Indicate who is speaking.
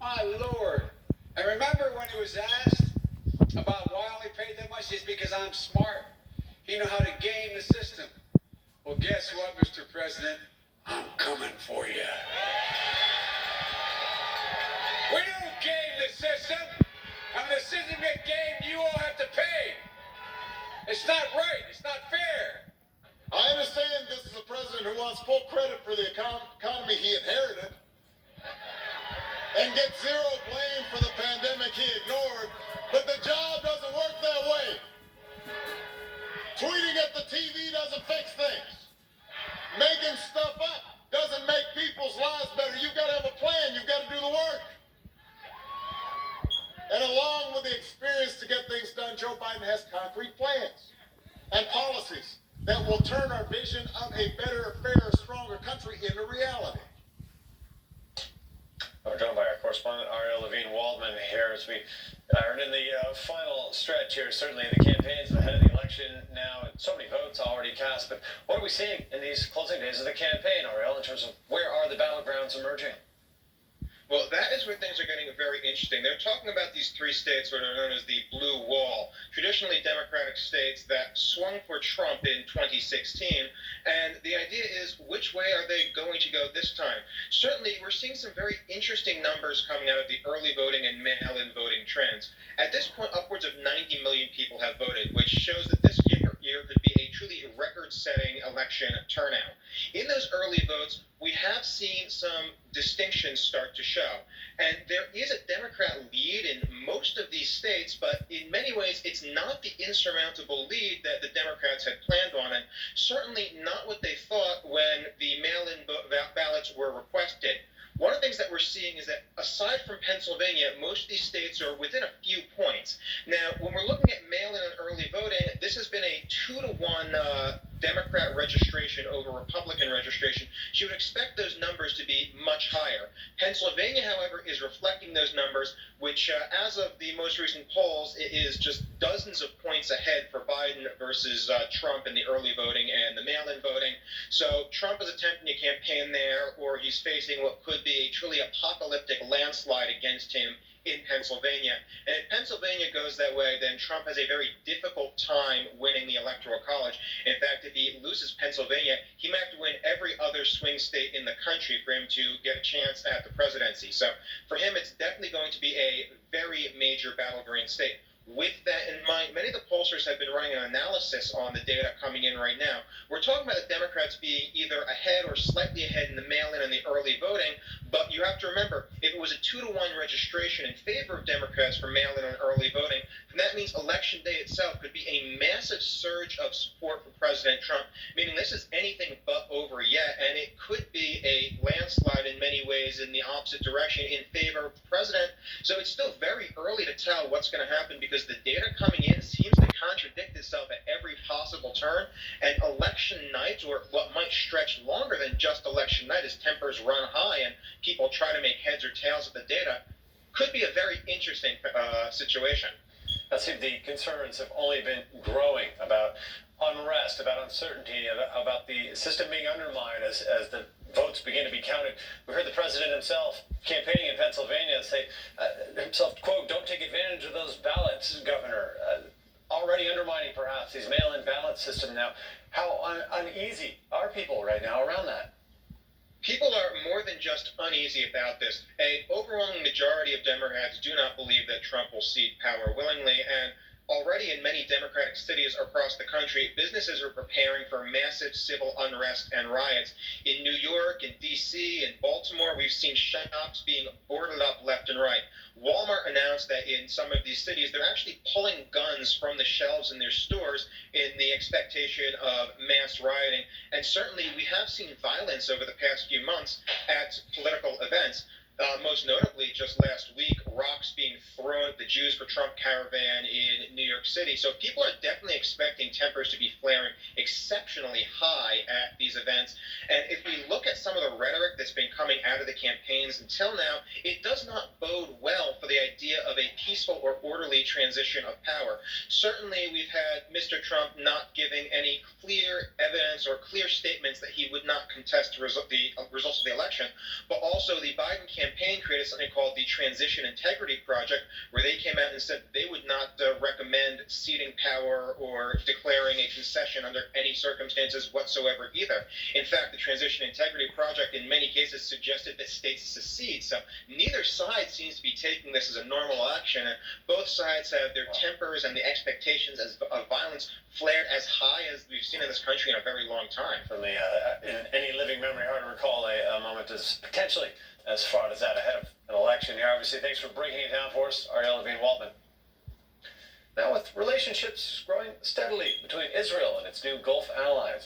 Speaker 1: My Lord. And remember when he was asked about why I only paid that much? It's because I'm smart. He knew how to game the system. Well, guess what, Mr. President? I'm coming for you. We don't game the system. And when the system gets gamed, you all have to pay. It's not right. It's not fair.
Speaker 2: I understand this is a president who wants full credit for the economy he inherited and gets zero blame for the pandemic he ignored, but the job doesn't work that way. Tweeting at the TV doesn't fix things. Making stuff up doesn't make people's lives better. You've got to have a plan. You've got to do the work. And along with the experience to get things done, Joe Biden has concrete plans and policies that will turn our vision of a better, fairer, stronger country into reality.
Speaker 3: We're joined by our correspondent, Ariel Levine-Waldman, here as we are in the final stretch here, certainly the campaigns ahead of the election now, and so many votes already cast. But what are we seeing in these closing days of the campaign, Ariel, in terms of where are the battlegrounds emerging?
Speaker 4: Well, that is where things are getting very interesting. They're talking about these three states that are known as the Blue Wall, traditionally Democratic states that swung for Trump in 2016. And the idea is, which way are they going to go this time? Certainly, we're seeing some very interesting numbers coming out of the early voting and mail-in voting trends. At this point, upwards of 90 million people have voted, which shows that this year could be a truly record-setting election turnout. In those early votes, we have seen some distinctions start to show. And there is a Democrat lead in most of these states, but in many ways, it's not the insurmountable lead that the Democrats had planned on, and certainly not what they thought when the mail-in ballots were requested. One of the things that we're seeing is that aside from Pennsylvania, most of these states are within a few points. Now, when we're looking at mail-in and early voting, this has been a 2-to-1 Democrat registration over Republican registration. You would expect those numbers to be much higher. Pennsylvania, however, is reflecting those numbers, which as of the most recent polls, it is just dozens of points ahead for Biden versus Trump in the early voting and the mail-in voting. So Trump is attempting a campaign there, or he's facing what could be a truly apocalyptic landslide against him in Pennsylvania. And if Pennsylvania goes that way, then Trump has a very difficult time winning the Electoral College. In fact, if he loses Pennsylvania, he might have to win every other swing state in the country for him to get a chance at the presidency. So for him, it's definitely going to be a very major battleground state. With that in mind, many of the pollsters have been running an analysis on the data coming in right now. We're talking about the Democrats being either ahead or slightly ahead in the mail-in and the early voting, but you have to remember, if it was a 2-to-1 registration in favor of Democrats for mail-in and early voting, then that means Election Day itself could be a massive surge of support for President Trump, meaning this is anything but over yet, and it could be a landslide in many ways in the opposite direction in favor of the president. So it's still very early to tell what's going to happen because the data coming in seems to contradict itself at every possible turn, and election night, or what might stretch longer than just election night as tempers run high and people try to make heads or tails of the data, could be a very interesting situation.
Speaker 3: Now, see, the concerns have only been growing about unrest, about uncertainty, about the system being undermined as the votes begin to be counted. We heard the president himself campaigning in Pennsylvania say himself, quote, "Don't take advantage of those ballots, Governor." Already undermining perhaps these mail-in ballot system now. How uneasy are people right now around that?
Speaker 4: People are more than just uneasy about this. An overwhelming majority of Democrats do not believe that Trump will cede power willingly, and already in many Democratic cities across the country, businesses are preparing for massive civil unrest and riots. In New York, in D.C., in Baltimore, we've seen shops being boarded up left and right. Walmart announced that in some of these cities, they're actually pulling guns from the shelves in their stores in the expectation of mass rioting. And certainly, we have seen violence over the past few months at political events. Most notably, just last week, rocks being thrown at the Jews for Trump caravan in New York City. So people are definitely expecting tempers to be flaring exceptionally high at these events. And if we look at some of the rhetoric that's been coming out of the campaigns until now, it does not bode well for the idea of a peaceful or orderly transition of power. Certainly, we've had Mr. Trump not giving any clear evidence or clear statements that he would not contest the results of the election, but also the Biden campaign campaign created something called the Transition Integrity Project, where they came out and said they would not recommend ceding power or declaring a concession under any circumstances whatsoever either. In fact, the Transition Integrity Project in many cases suggested that states secede. So neither side seems to be taking this as a normal action. And both sides have their tempers and the expectations of violence flared as high as we've seen in this country in a very long time.
Speaker 3: Certainly, in any living memory, hard to recall a moment as potentially as fraught as that ahead of an election here. Obviously, thanks for breaking it down for us, Ariel Levine-Waltman. Now, with relationships growing steadily between Israel and its new Gulf allies,